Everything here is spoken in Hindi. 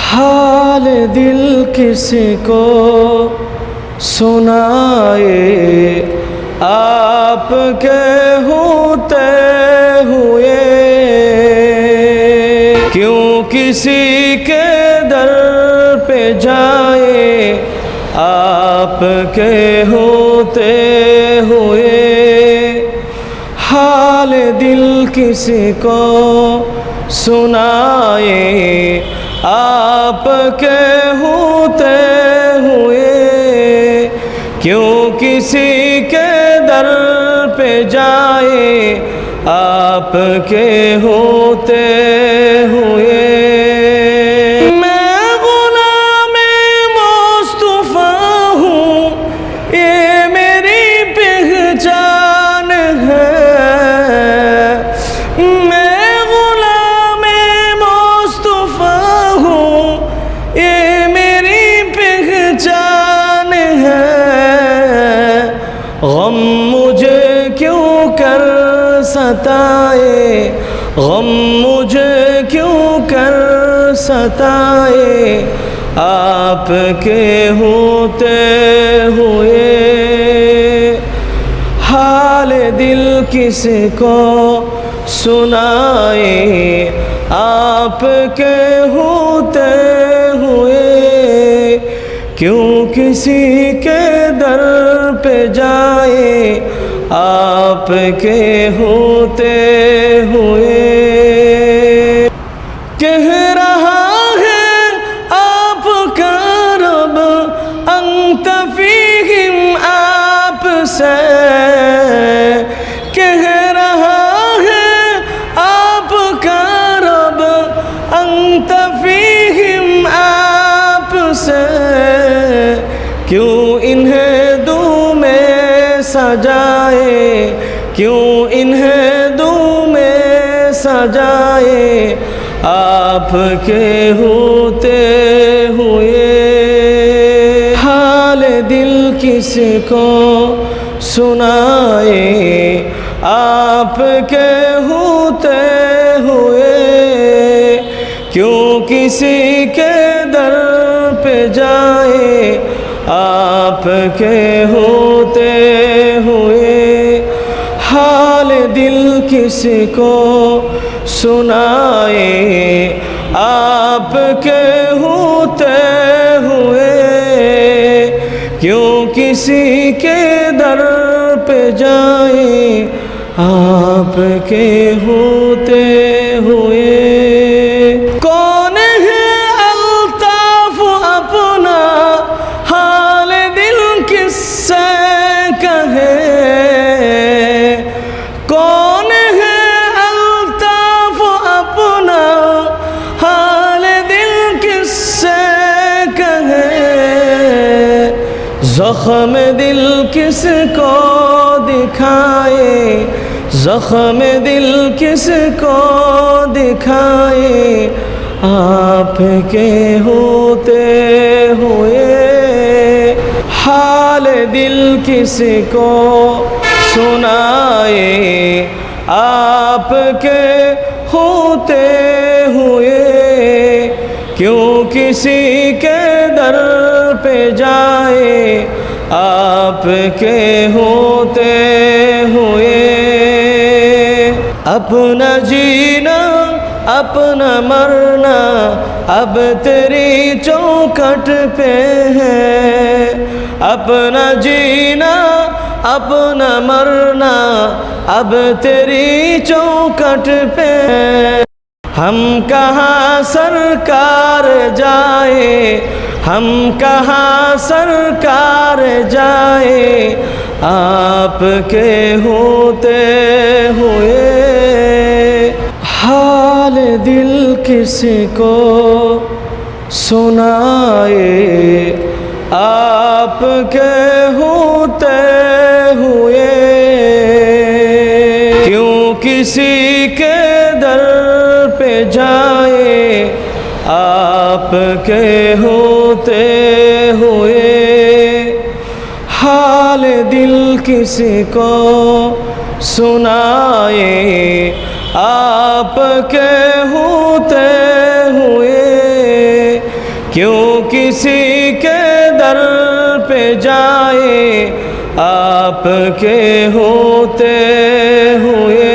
हाल दिल किसी को सुनाए, आपके होते हुए क्यों किसी के दर पे जाए, आपके होते हुए। हाल दिल किसी को सुनाए, आपके होते हुए क्यों किसी के दर पे जाए, आपके होते हुए। मैं गुलामे मुस्तफा हूँ, ये मेरी पहचान है। मैं गुलामे मुस्तफा हूँ, ये मेरी पहचान है। गम मुझे क्यों कर सताए, गम मुझे क्यों कर सताए, आपके होते हुए। हाल दिल किसी को सुनाए, आपके होते हुए क्यों किसी के दर पे जाए, आपके होते हुए। कह रहा है आपका रब अंत फीहिम, आपसे कह रहा है आपका रब अंत फीहिम, आपसे क्यों इन्हें दूं में सजाए, क्यों इन्हें दूं में सजाए, आपके होते हुए। हाल दिल किसी को सुनाए, आपके होते हुए क्यों किसी के दर पे जाए, आपके होते हुए। हाल दिल किसी को सुनाए, आपके होते हुए क्यों किसी के दर पे जाए, आपके होते हुए। कौन है अल्ताफ अपना हाल दिल किससे कहे, कौन है अल्ताफ अपना हाल दिल किससे कहे। ज़ख्म दिल किसको दिखाए, ज़ख्म दिल किसको दिखाए, आपके होते हुए। हाल दिल किसी को सुनाए, आपके होते हुए क्यों किसी के दर पे जाए, आपके होते हुए। अपना जीना अपना मरना अब तेरी चौखट पे है, अपना जीना अपना मरना अब तेरी चौखट पे है। हम कहाँ सरकार जाए, हम कहाँ सरकार जाए, आपके होते हुए। हाल दिल किसी को सुनाए, आपके होते हुए क्यों किसी के दर पे जाए, आपके होते हुए। हाल दिल किसी को सुनाए, आपके होते हुए क्यों किसी के दर पे जाए आपके होते हुए